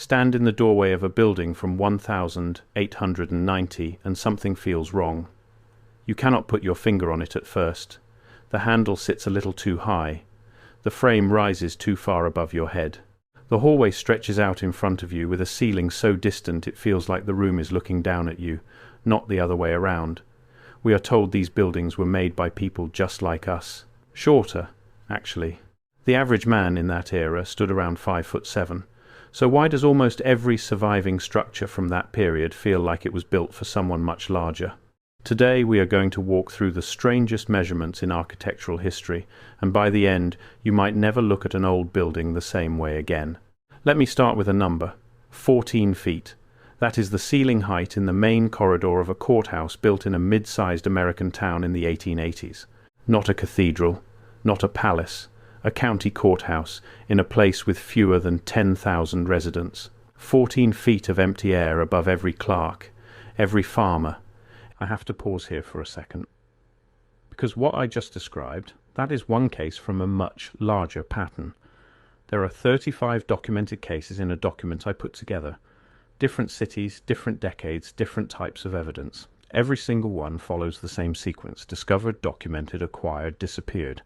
Stand in the doorway of a building from 1890 and something feels wrong. You cannot put your finger on it at first. The handle sits a little too high. The frame rises too far above your head. The hallway stretches out in front of you with a ceiling so distant it feels like the room is looking down at you, not the other way around. We are told these buildings were made by people just like us. Shorter, actually. The average man in that era stood around 5'7". So why does almost every surviving structure from that period feel like it was built for someone much larger? Today we are going to walk through the strangest measurements in architectural history, and by the end you might never look at an old building the same way again. Let me start with a number. 14 feet. That is the ceiling height in the main corridor of a courthouse built in a mid-sized American town in the 1880s. Not a cathedral, not a palace, a county courthouse in a place with fewer than 10,000 residents. 14 feet of empty air above every clerk, every farmer. I have to pause here for a second, because what I just described, that is one case from a much larger pattern. There are 35 documented cases in a document I put together. Different cities, different decades, different types of evidence. Every single one follows the same sequence: discovered, documented, acquired, disappeared.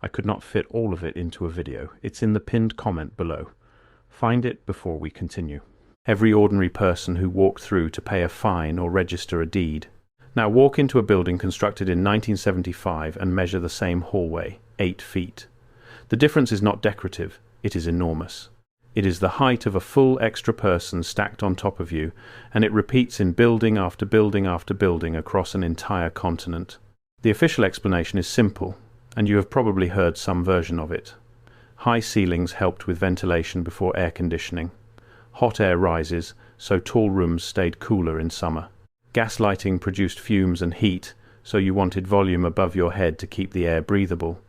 I could not fit all of it into a video. It's in the pinned comment below. Find it before we continue. Every ordinary person who walked through to pay a fine or register a deed. Now walk into a building constructed in 1975 and measure the same hallway, 8 feet. The difference is not decorative, it is enormous. It is the height of a full extra person stacked on top of you, and it repeats in building after building after building across an entire continent. The official explanation is simple, and you have probably heard some version of it. High ceilings helped with ventilation before air conditioning. Hot air rises, so tall rooms stayed cooler in summer. Gas lighting produced fumes and heat, so you wanted volume above your head to keep the air breathable.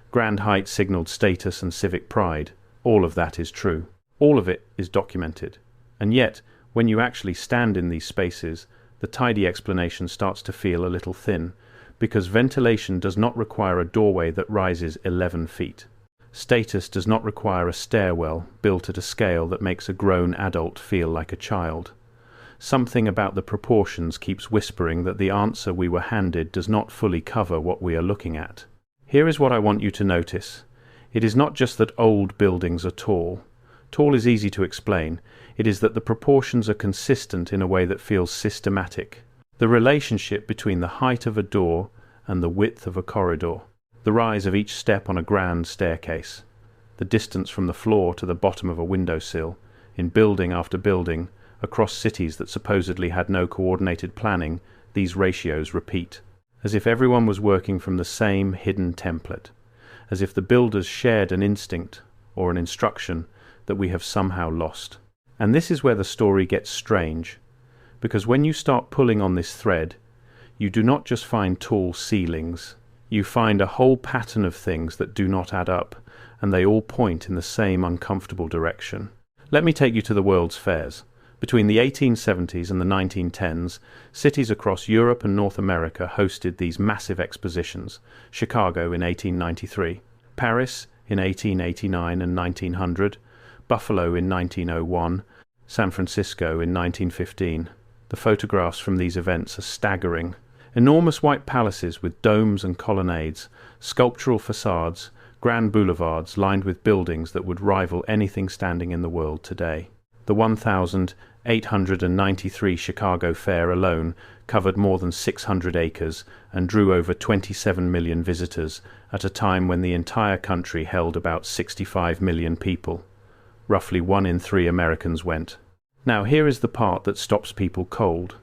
Grand height signaled status and civic pride. All of that is true. All of it is documented. And yet, when you actually stand in these spaces, the tidy explanation starts to feel a little thin, because ventilation does not require a doorway that rises 11 feet. Status does not require a stairwell built at a scale that makes a grown adult feel like a child. Something about the proportions keeps whispering that the answer we were handed does not fully cover what we are looking at. Here is what I want you to notice. It is not just that old buildings are tall. Tall is easy to explain. It is that the proportions are consistent in a way that feels systematic. The relationship between the height of a door and the width of a corridor. The rise of each step on a grand staircase. The distance from the floor to the bottom of a windowsill, in building after building, across cities that supposedly had no coordinated planning, these ratios repeat. As if everyone was working from the same hidden template. As if the builders shared an instinct, or an instruction, that we have somehow lost. And this is where the story gets strange. Because when you start pulling on this thread, you do not just find tall ceilings. You find a whole pattern of things that do not add up, and they all point in the same uncomfortable direction. Let me take you to the world's fairs. Between the 1870s and the 1910s, cities across Europe and North America hosted these massive expositions. Chicago in 1893, Paris in 1889 and 1900, Buffalo in 1901, San Francisco in 1915. The photographs from these events are staggering. Enormous white palaces with domes and colonnades, sculptural facades, grand boulevards lined with buildings that would rival anything standing in the world today. The 1,893 Chicago Fair alone covered more than 600 acres and drew over 27 million visitors at a time when the entire country held about 65 million people. Roughly 1 in 3 Americans went. Now here is the part that stops people cold.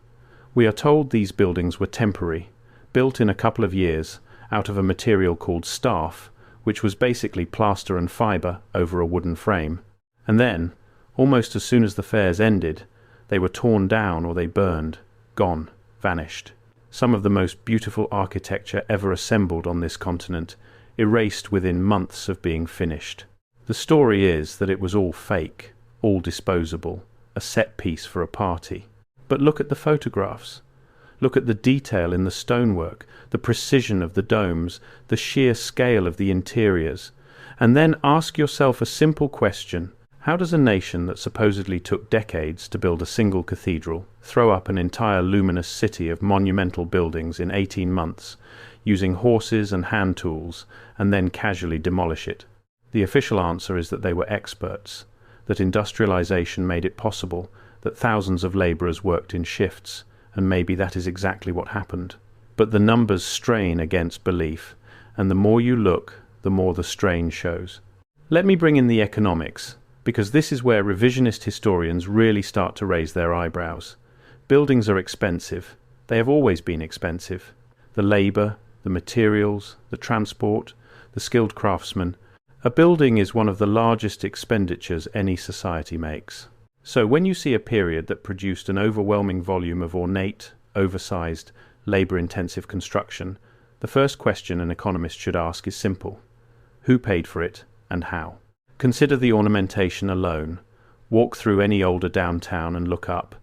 We are told these buildings were temporary, built in a couple of years out of a material called staff, which was basically plaster and fibre over a wooden frame. And then, almost as soon as the fairs ended, they were torn down or they burned, gone, vanished. Some of the most beautiful architecture ever assembled on this continent, erased within months of being finished. The story is that it was all fake, all disposable, a set piece for a party. But look at the photographs. Look at the detail in the stonework, the precision of the domes, the sheer scale of the interiors. And then ask yourself a simple question. How does a nation that supposedly took decades to build a single cathedral throw up an entire luminous city of monumental buildings in 18 months, using horses and hand tools, and then casually demolish it? The official answer is that they were experts, that industrialization made it possible, that thousands of laborers worked in shifts, and maybe that is exactly what happened. But the numbers strain against belief, and the more you look, the more the strain shows. Let me bring in the economics, because this is where revisionist historians really start to raise their eyebrows. Buildings are expensive. They have always been expensive. The labor, the materials, the transport, the skilled craftsmen. A building is one of the largest expenditures any society makes. So when you see a period that produced an overwhelming volume of ornate, oversized, labor-intensive construction, the first question an economist should ask is simple. Who paid for it, and how? Consider the ornamentation alone. Walk through any older downtown and look up.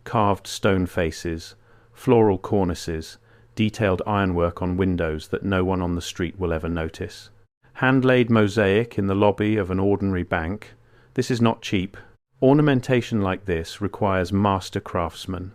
Carved stone faces, floral cornices, detailed ironwork on windows that no one on the street will ever notice. Hand-laid mosaic in the lobby of an ordinary bank. This is not cheap. Ornamentation like this requires master craftsmen,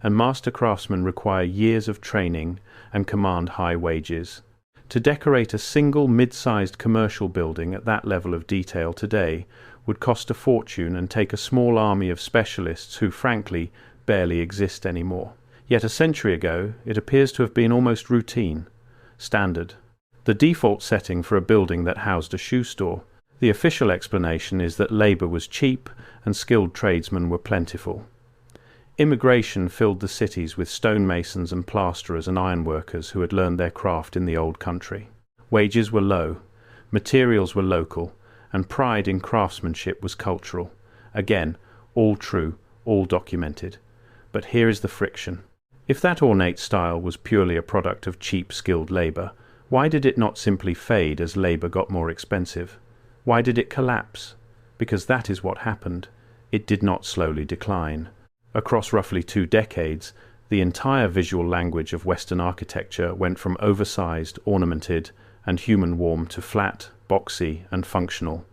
and master craftsmen require years of training and command high wages. To decorate a single mid-sized commercial building at that level of detail today would cost a fortune and take a small army of specialists who, frankly, barely exist anymore. Yet a century ago, it appears to have been almost routine, standard. The default setting for a building that housed a shoe store. The official explanation is that labor was cheap and skilled tradesmen were plentiful. Immigration filled the cities with stonemasons and plasterers and ironworkers who had learned their craft in the old country. Wages were low, materials were local, and pride in craftsmanship was cultural. Again, all true, all documented. But here is the friction. If that ornate style was purely a product of cheap, skilled labor, why did it not simply fade as labor got more expensive? Why did it collapse? Because that is what happened. It did not slowly decline. Across roughly 2 decades, the entire visual language of Western architecture went from oversized, ornamented, and human-warm to flat, boxy, and functional.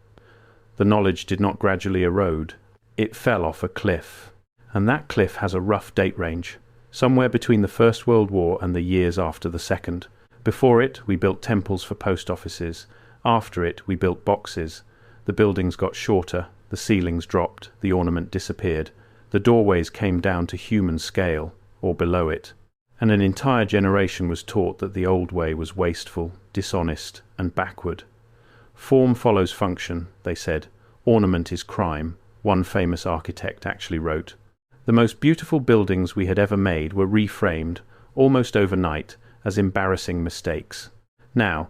The knowledge did not gradually erode. It fell off a cliff. And that cliff has a rough date range, somewhere between the First World War and the years after the Second. Before it, we built temples for post offices. After it, we built boxes. The buildings got shorter, the ceilings dropped, the ornament disappeared. The doorways came down to human scale, or below it, and an entire generation was taught that the old way was wasteful, dishonest, and backward. Form follows function, they said. Ornament is crime, one famous architect actually wrote. The most beautiful buildings we had ever made were reframed, almost overnight, as embarrassing mistakes. Now,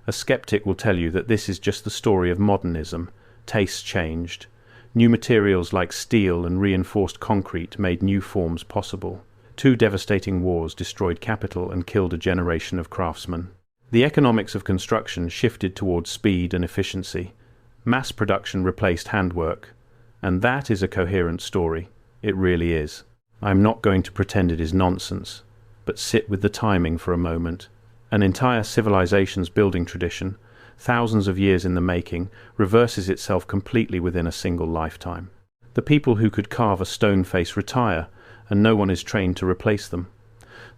a skeptic will tell you that this is just the story of modernism. Tastes changed. New materials like steel and reinforced concrete made new forms possible. 2 devastating wars destroyed capital and killed a generation of craftsmen. The economics of construction shifted towards speed and efficiency. Mass production replaced handwork. And that is a coherent story. It really is. I am not going to pretend it is nonsense, but sit with the timing for a moment. An entire civilization's building tradition, thousands of years in the making, reverses itself completely within a single lifetime. The people who could carve a stone face retire, and no one is trained to replace them.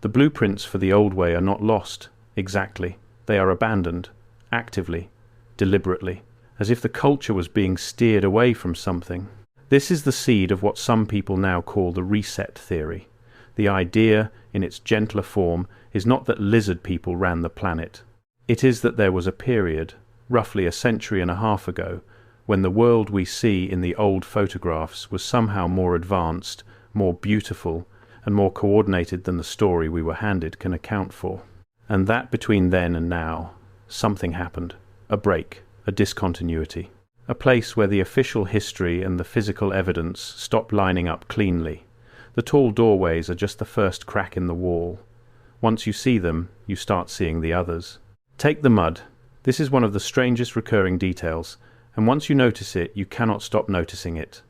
The blueprints for the old way are not lost, exactly. They are abandoned, actively, deliberately, as if the culture was being steered away from something. This is the seed of what some people now call the reset theory. The idea, in its gentler form, is not that lizard people ran the planet. It is that there was a period, roughly a century and a half ago, when the world we see in the old photographs was somehow more advanced, more beautiful, and more coordinated than the story we were handed can account for. And that between then and now, something happened. A break, a discontinuity. A place where the official history and the physical evidence stopped lining up cleanly. The tall doorways are just the first crack in the wall. Once you see them, you start seeing the others. Take the mud. This is one of the strangest recurring details, and once you notice it, you cannot stop noticing it.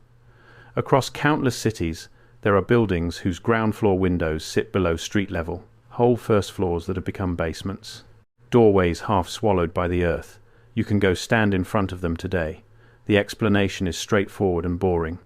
Across countless cities, there are buildings whose ground floor windows sit below street level, whole first floors that have become basements. Doorways half swallowed by the earth. You can go stand in front of them today. The explanation is straightforward and boring.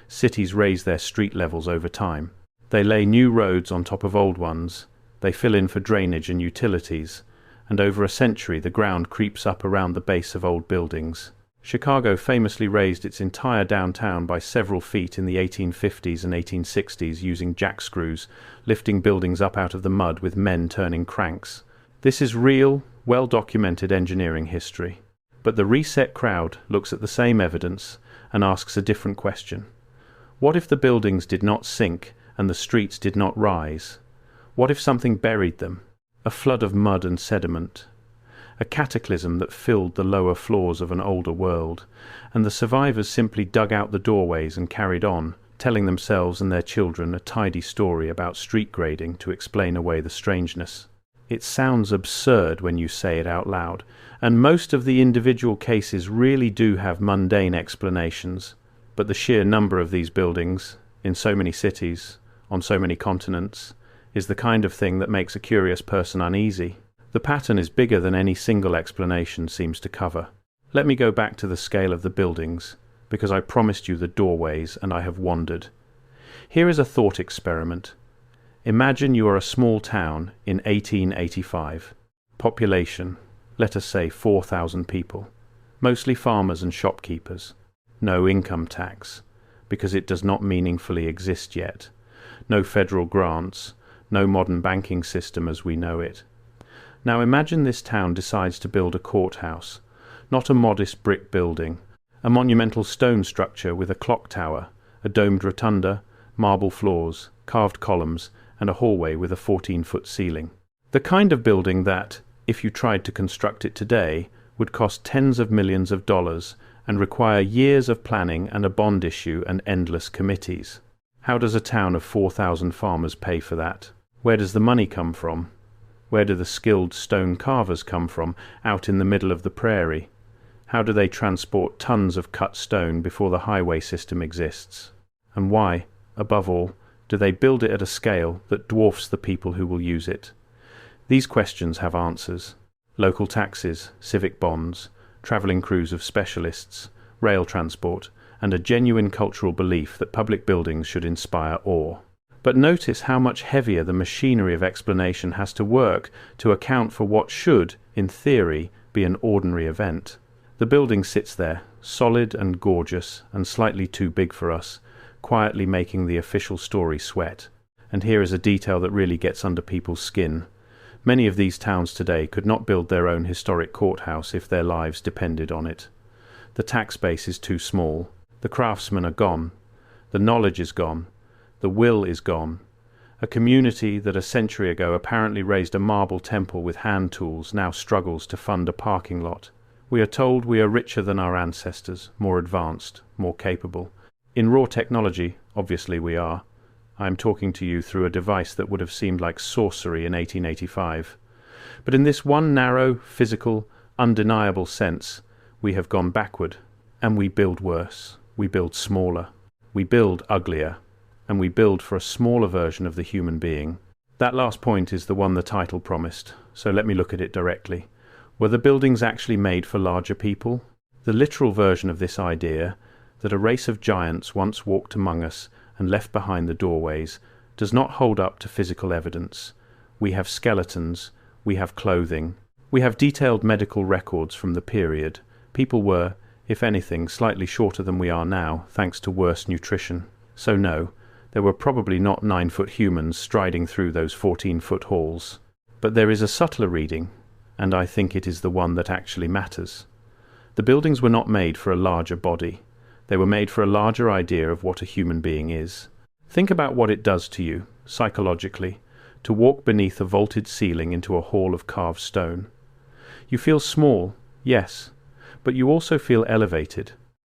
Cities raise their street levels over time. They lay new roads on top of old ones. They fill in for drainage and utilities. And over a century the ground creeps up around the base of old buildings. Chicago famously raised its entire downtown by several feet in the 1850s and 1860s using jack screws, lifting buildings up out of the mud with men turning cranks. This is real, well-documented engineering history. But the reset crowd looks at the same evidence and asks a different question. What if the buildings did not sink and the streets did not rise? What if something buried them? A flood of mud and sediment? A cataclysm that filled the lower floors of an older world, and the survivors simply dug out the doorways and carried on, telling themselves and their children a tidy story about street grading to explain away the strangeness. It sounds absurd when you say it out loud, and most of the individual cases really do have mundane explanations, but the sheer number of these buildings, in so many cities, on so many continents, is the kind of thing that makes a curious person uneasy. The pattern is bigger than any single explanation seems to cover. Let me go back to the scale of the buildings, because I promised you the doorways and I have wandered. Here is a thought experiment. Imagine you are a small town in 1885. Population, let us say 4,000 people. Mostly farmers and shopkeepers. No income tax, because it does not meaningfully exist yet. No federal grants, no modern banking system as we know it. Now imagine this town decides to build a courthouse, not a modest brick building, a monumental stone structure with a clock tower, a domed rotunda, marble floors, carved columns, and a hallway with a 14-foot ceiling. The kind of building that, if you tried to construct it today, would cost tens of millions of dollars and require years of planning and a bond issue and endless committees. How does a town of 4,000 farmers pay for that? Where does the money come from? Where do the skilled stone carvers come from, out in the middle of the prairie? How do they transport tons of cut stone before the highway system exists? And why, above all, do they build it at a scale that dwarfs the people who will use it? These questions have answers. Local taxes, civic bonds, travelling crews of specialists, rail transport, and a genuine cultural belief that public buildings should inspire awe. But notice how much heavier the machinery of explanation has to work to account for what should, in theory, be an ordinary event. The building sits there, solid and gorgeous and slightly too big for us, quietly making the official story sweat. And here is a detail that really gets under people's skin. Many of these towns today could not build their own historic courthouse if their lives depended on it. The tax base is too small. The craftsmen are gone. The knowledge is gone. The will is gone. A community that a century ago apparently raised a marble temple with hand tools now struggles to fund a parking lot. We are told we are richer than our ancestors, more advanced, more capable. In raw technology, obviously we are. I am talking to you through a device that would have seemed like sorcery in 1885. But in this one narrow, physical, undeniable sense, we have gone backward. And we build worse. We build smaller. We build uglier. And we build for a smaller version of the human being. That last point is the one the title promised, so let me look at it directly. Were the buildings actually made for larger people? The literal version of this idea, that a race of giants once walked among us and left behind the doorways, does not hold up to physical evidence. We have skeletons, we have clothing, we have detailed medical records from the period. People were, if anything, slightly shorter than we are now, thanks to worse nutrition. So no, there were probably not 9-foot humans striding through those 14-foot halls. But there is a subtler reading, and I think it is the one that actually matters. The buildings were not made for a larger body. They were made for a larger idea of what a human being is. Think about what it does to you, psychologically, to walk beneath a vaulted ceiling into a hall of carved stone. You feel small, yes, but you also feel elevated.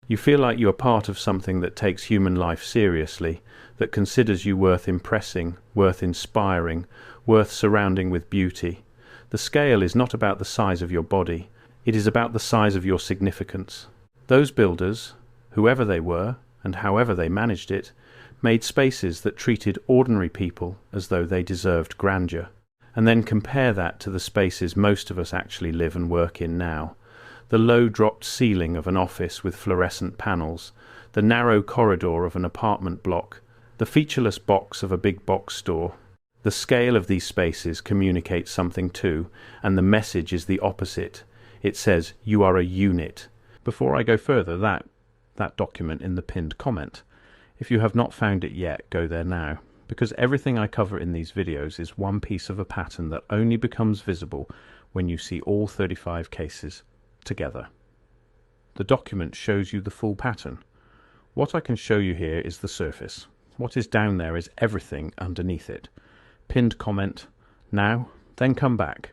You feel like you are part of something that takes human life seriously, that considers you worth impressing, worth inspiring, worth surrounding with beauty. The scale is not about the size of your body. It is about the size of your significance. Those builders, whoever they were, and however they managed it, made spaces that treated ordinary people as though they deserved grandeur. And then compare that to the spaces most of us actually live and work in now. the low-dropped ceiling of an office with fluorescent panels, the narrow corridor of an apartment block, the featureless box of a big box store. The scale of these spaces communicates something too, and the message is the opposite. It says, you are a unit. Before I go further, that document in the pinned comment. If you have not found it yet, go there now, because everything I cover in these videos is one piece of a pattern that only becomes visible when you see all 35 cases together. The document shows you the full pattern. What I can show you here is the surface. What is down there is everything underneath it. Pinned comment, now, then come back.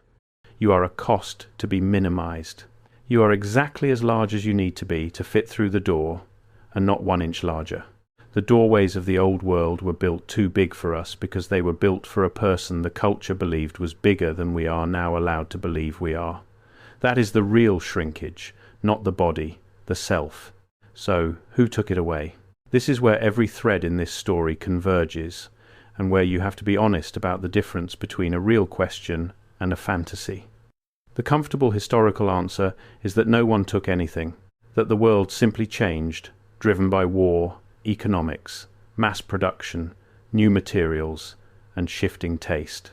You are a cost to be minimized. You are exactly as large as you need to be to fit through the door, and not 1 inch larger. The doorways of the old world were built too big for us because they were built for a person the culture believed was bigger than we are now allowed to believe we are. That is the real shrinkage, not the body, the self. So, who took it away? This is where every thread in this story converges, and where you have to be honest about the difference between a real question and a fantasy. The comfortable historical answer is that no one took anything, that the world simply changed, driven by war, economics, mass production, new materials, and shifting taste.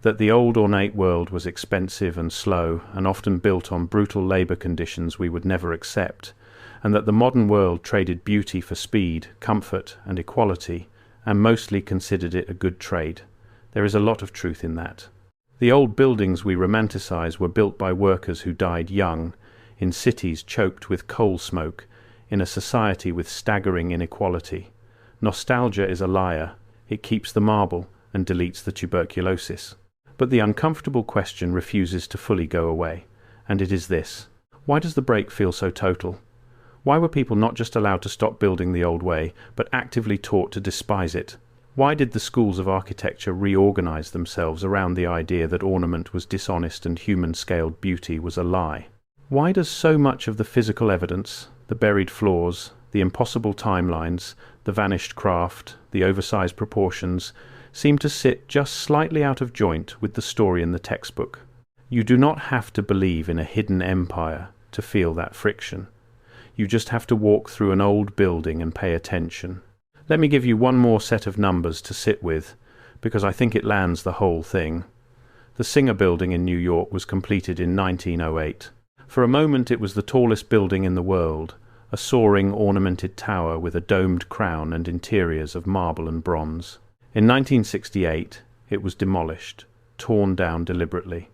That the old ornate world was expensive and slow, and often built on brutal labour conditions we would never accept, and that the modern world traded beauty for speed, comfort, and equality, and mostly considered it a good trade. There is a lot of truth in that. The old buildings we romanticize were built by workers who died young, in cities choked with coal smoke, in a society with staggering inequality. Nostalgia is a liar. It keeps the marble and deletes the tuberculosis. But the uncomfortable question refuses to fully go away, and it is this. Why does the break feel so total? Why were people not just allowed to stop building the old way, but actively taught to despise it? Why did the schools of architecture reorganize themselves around the idea that ornament was dishonest and human-scaled beauty was a lie? Why does so much of the physical evidence, the buried flaws, the impossible timelines, the vanished craft, the oversized proportions, seem to sit just slightly out of joint with the story in the textbook? You do not have to believe in a hidden empire to feel that friction. You just have to walk through an old building and pay attention. Let me give you one more set of numbers to sit with, because I think it lands the whole thing. The Singer Building in New York was completed in 1908. For a moment it was the tallest building in the world, a soaring ornamented tower with a domed crown and interiors of marble and bronze. In 1968 it was demolished, torn down deliberately.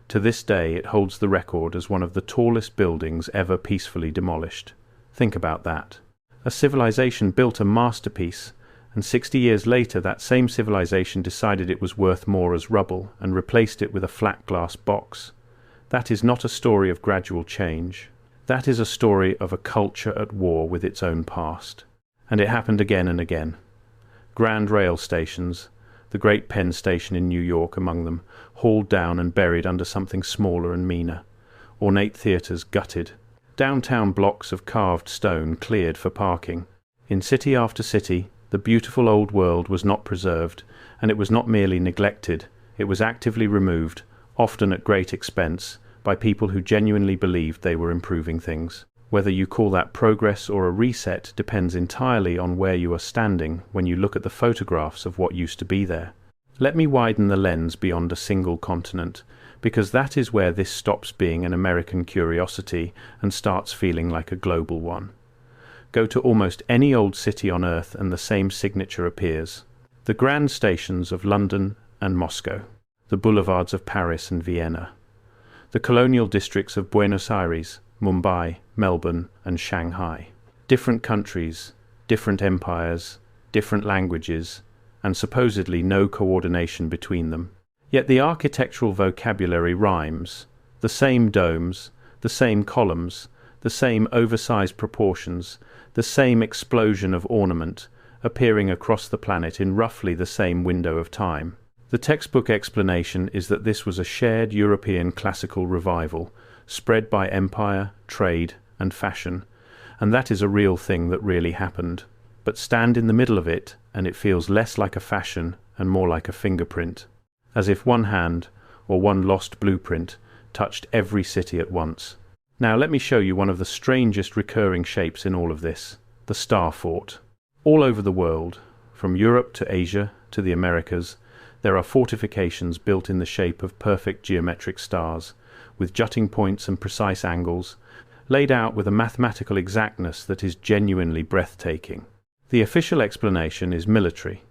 To this day it holds the record as one of the tallest buildings ever peacefully demolished. Think about that. A civilization built a masterpiece, and 60 years later that same civilization decided it was worth more as rubble and replaced it with a flat glass box. That is not a story of gradual change. That is a story of a culture at war with its own past. And it happened again and again. Grand rail stations, the Great Penn Station in New York among them, hauled down and buried under something smaller and meaner. Ornate theatres gutted. Downtown blocks of carved stone cleared for parking. In city after city, the beautiful old world was not preserved, and it was not merely neglected, it was actively removed, often at great expense, by people who genuinely believed they were improving things. Whether you call that progress or a reset depends entirely on where you are standing when you look at the photographs of what used to be there. Let me widen the lens beyond a single continent, because that is where this stops being an American curiosity and starts feeling like a global one. Go to almost any old city on earth and the same signature appears. The grand stations of London and Moscow, the boulevards of Paris and Vienna, the colonial districts of Buenos Aires, Mumbai, Melbourne, and Shanghai. Different countries, different empires, different languages, and supposedly no coordination between them. Yet the architectural vocabulary rhymes. The same domes, the same columns, the same oversized proportions, the same explosion of ornament, appearing across the planet in roughly the same window of time. The textbook explanation is that this was a shared European classical revival, spread by empire, trade, and fashion, and that is a real thing that really happened. But stand in the middle of it, and it feels less like a fashion and more like a fingerprint, as if one hand, or one lost blueprint, touched every city at once. Now let me show you one of the strangest recurring shapes in all of this, the star fort. All over the world, from Europe to Asia to the Americas, there are fortifications built in the shape of perfect geometric stars, with jutting points and precise angles, laid out with a mathematical exactness that is genuinely breathtaking. The official explanation is military.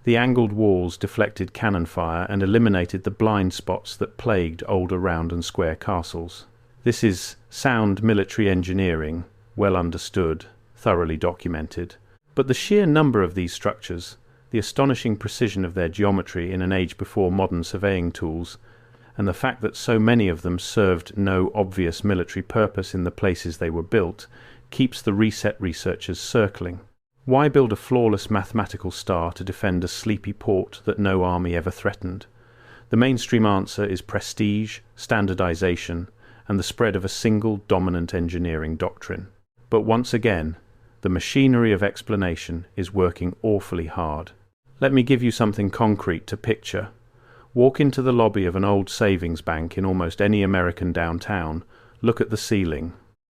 The angled walls deflected cannon fire and eliminated the blind spots that plagued older round and square castles. This is sound military engineering, well understood, thoroughly documented. But the sheer number of these structures, the astonishing precision of their geometry in an age before modern surveying tools, and the fact that so many of them served no obvious military purpose in the places they were built, keeps the reset researchers circling. Why build a flawless mathematical star to defend a sleepy port that no army ever threatened? The mainstream answer is prestige, standardization, and the spread of a single dominant engineering doctrine. But once again, the machinery of explanation is working awfully hard. Let me give you something concrete to picture. Walk into the lobby of an old savings bank in almost any American downtown, look at the ceiling.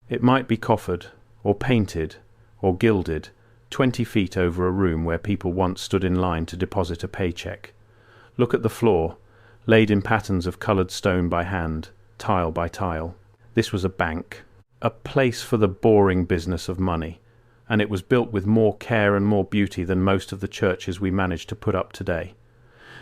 It might be coffered, or painted, or gilded, 20 feet over a room where people once stood in line to deposit a paycheck. Look at the floor, laid in patterns of coloured stone by hand, tile by tile. This was a bank, a place for the boring business of money, and it was built with more care and more beauty than most of the churches we manage to put up today.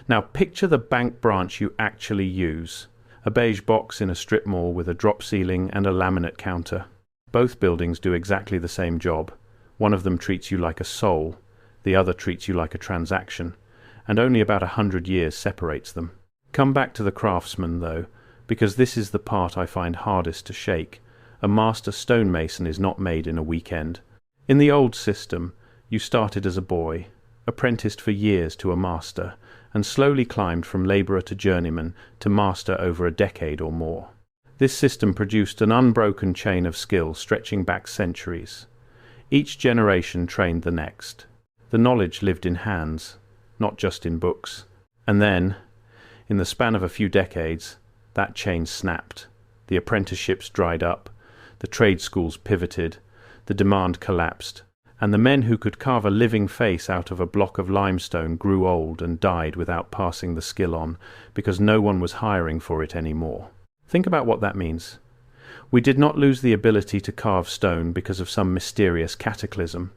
Now picture the bank branch you actually use, a beige box in a strip mall with a drop ceiling and a laminate counter. Both buildings do exactly the same job. One of them treats you like a soul, the other treats you like a transaction, and only about 100 years separates them. Come back to the craftsman, though, because this is the part I find hardest to shake. A master stonemason is not made in a weekend. In the old system, you started as a boy, apprenticed for years to a master, and slowly climbed from labourer to journeyman to master over a decade or more. This system produced an unbroken chain of skill stretching back centuries. Each generation trained the next. The knowledge lived in hands, not just in books. And then, in the span of a few decades, that chain snapped. The apprenticeships dried up, the trade schools pivoted, the demand collapsed, and the men who could carve a living face out of a block of limestone grew old and died without passing the skill on, because no one was hiring for it anymore. Think about what that means. We did not lose the ability to carve stone because of some mysterious cataclysm.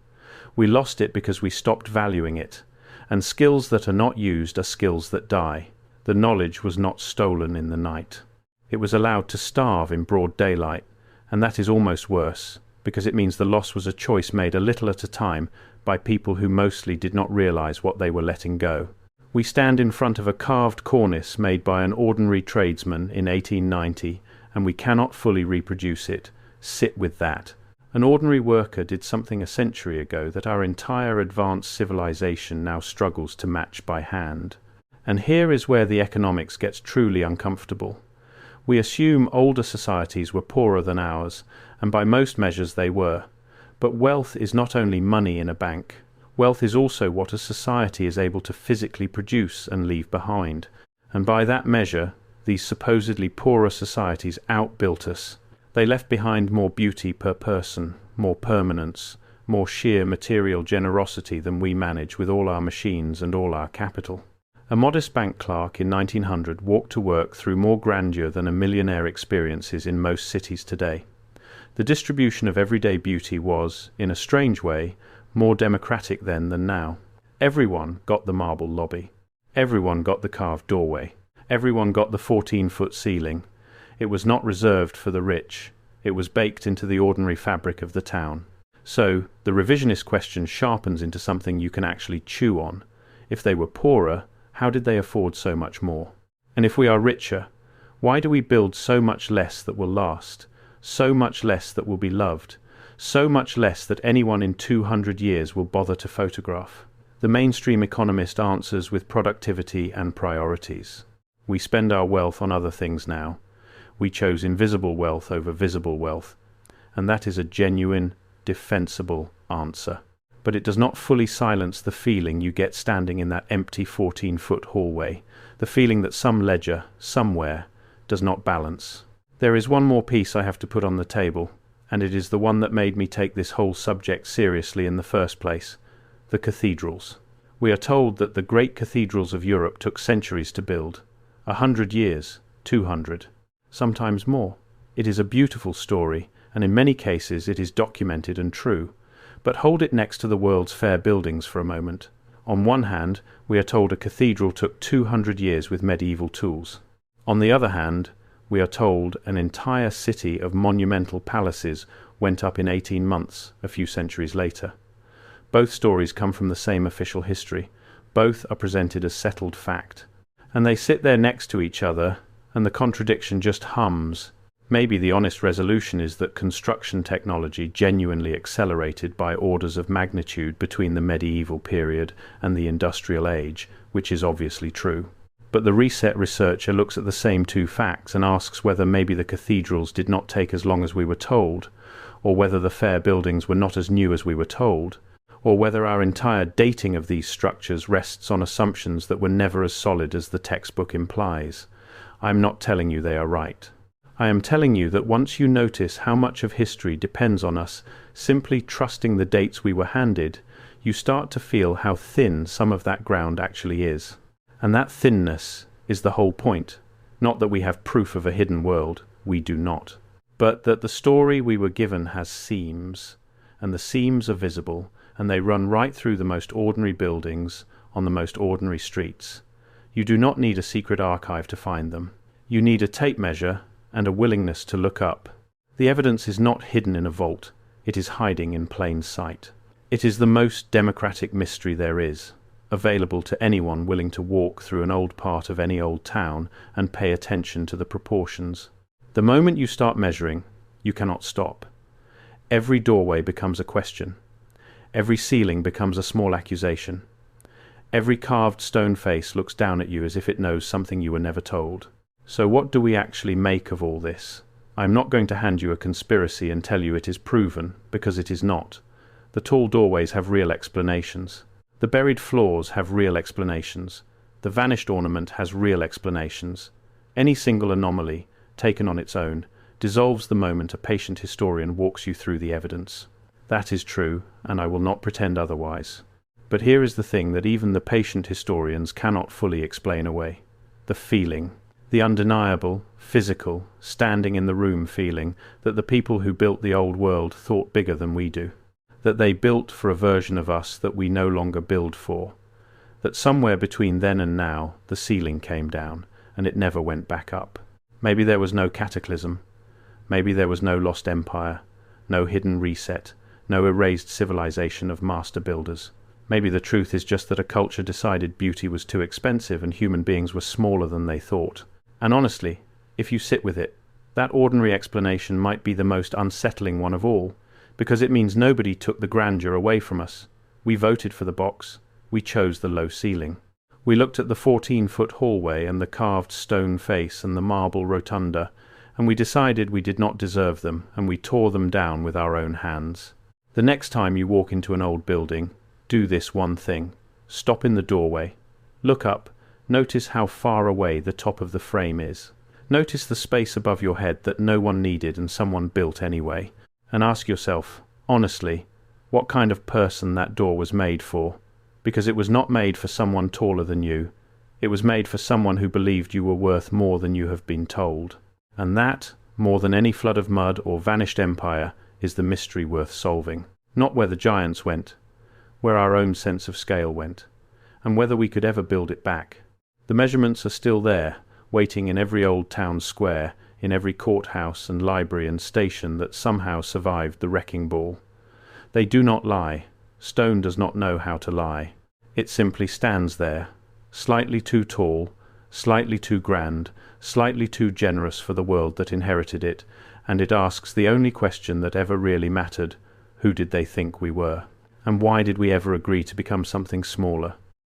We lost it because we stopped valuing it, and skills that are not used are skills that die. The knowledge was not stolen in the night. It was allowed to starve in broad daylight, and that is almost worse, because it means the loss was a choice made a little at a time by people who mostly did not realize what they were letting go. We stand in front of a carved cornice made by an ordinary tradesman in 1890, and we cannot fully reproduce it. Sit with that. An ordinary worker did something a century ago that our entire advanced civilization now struggles to match by hand. And here is where the economics gets truly uncomfortable. We assume older societies were poorer than ours, and by most measures they were. But wealth is not only money in a bank. Wealth is also what a society is able to physically produce and leave behind. And by that measure, these supposedly poorer societies outbuilt us. They left behind more beauty per person, more permanence, more sheer material generosity than we manage with all our machines and all our capital. A modest bank clerk in 1900 walked to work through more grandeur than a millionaire experiences in most cities today. The distribution of everyday beauty was, in a strange way, more democratic then than now. Everyone got the marble lobby. Everyone got the carved doorway. Everyone got the 14-foot ceiling. It was not reserved for the rich. It was baked into the ordinary fabric of the town. So, the revisionist question sharpens into something you can actually chew on. If they were poorer, how did they afford so much more? And if we are richer, why do we build so much less that will last? So much less that will be loved? So much less that anyone in 200 years will bother to photograph? The mainstream economist answers with productivity and priorities. We spend our wealth on other things now. We chose invisible wealth over visible wealth, and that is a genuine, defensible answer. But it does not fully silence the feeling you get standing in that empty 14-foot hallway, the feeling that some ledger, somewhere, does not balance. There is one more piece I have to put on the table, and it is the one that made me take this whole subject seriously in the first place: the cathedrals. We are told that the great cathedrals of Europe took centuries to build, 100 years, 200, sometimes more. It is a beautiful story, and in many cases it is documented and true. But hold it next to the World's Fair buildings for a moment. On one hand, we are told a cathedral took 200 years with medieval tools. On the other hand, we are told an entire city of monumental palaces went up in 18 months, a few centuries later. Both stories come from the same official history. Both are presented as settled fact. And they sit there next to each other, and the contradiction just hums. Maybe the honest resolution is that construction technology genuinely accelerated by orders of magnitude between the medieval period and the industrial age, which is obviously true. But the reset researcher looks at the same two facts and asks whether maybe the cathedrals did not take as long as we were told, or whether the fair buildings were not as new as we were told, or whether our entire dating of these structures rests on assumptions that were never as solid as the textbook implies. I am not telling you they are right. I am telling you that once you notice how much of history depends on us simply trusting the dates we were handed, you start to feel how thin some of that ground actually is. And that thinness is the whole point. Not that we have proof of a hidden world, we do not. But that the story we were given has seams, and the seams are visible, and they run right through the most ordinary buildings on the most ordinary streets. You do not need a secret archive to find them. You need a tape measure and a willingness to look up. The evidence is not hidden in a vault, it is hiding in plain sight. It is the most democratic mystery there is, available to anyone willing to walk through an old part of any old town and pay attention to the proportions. The moment you start measuring, you cannot stop. Every doorway becomes a question. Every ceiling becomes a small accusation. Every carved stone face looks down at you as if it knows something you were never told. So what do we actually make of all this? I am not going to hand you a conspiracy and tell you it is proven, because it is not. The tall doorways have real explanations. The buried floors have real explanations. The vanished ornament has real explanations. Any single anomaly, taken on its own, dissolves the moment a patient historian walks you through the evidence. That is true, and I will not pretend otherwise. But here is the thing that even the patient historians cannot fully explain away: the feeling. The undeniable, physical, standing in the room feeling that the people who built the old world thought bigger than we do. That they built for a version of us that we no longer build for. That somewhere between then and now the ceiling came down, and it never went back up. Maybe there was no cataclysm. Maybe there was no lost empire, no hidden reset, no erased civilization of master builders. Maybe the truth is just that a culture decided beauty was too expensive and human beings were smaller than they thought. And honestly, if you sit with it, that ordinary explanation might be the most unsettling one of all, because it means nobody took the grandeur away from us. We voted for the box. We chose the low ceiling. We looked at the 14-foot hallway and the carved stone face and the marble rotunda, and we decided we did not deserve them, and we tore them down with our own hands. The next time you walk into an old building, do this one thing. Stop in the doorway. Look up. Notice how far away the top of the frame is. Notice the space above your head that no one needed and someone built anyway. And ask yourself, honestly, what kind of person that door was made for. Because it was not made for someone taller than you. It was made for someone who believed you were worth more than you have been told. And that, more than any flood of mud or vanished empire, is the mystery worth solving. Not where the giants went, where our own sense of scale went, and whether we could ever build it back. The measurements are still there, waiting in every old town square, in every courthouse and library and station that somehow survived the wrecking ball. They do not lie. Stone does not know how to lie. It simply stands there, slightly too tall, slightly too grand, slightly too generous for the world that inherited it, and it asks the only question that ever really mattered: who did they think we were? And why did we ever agree to become something smaller?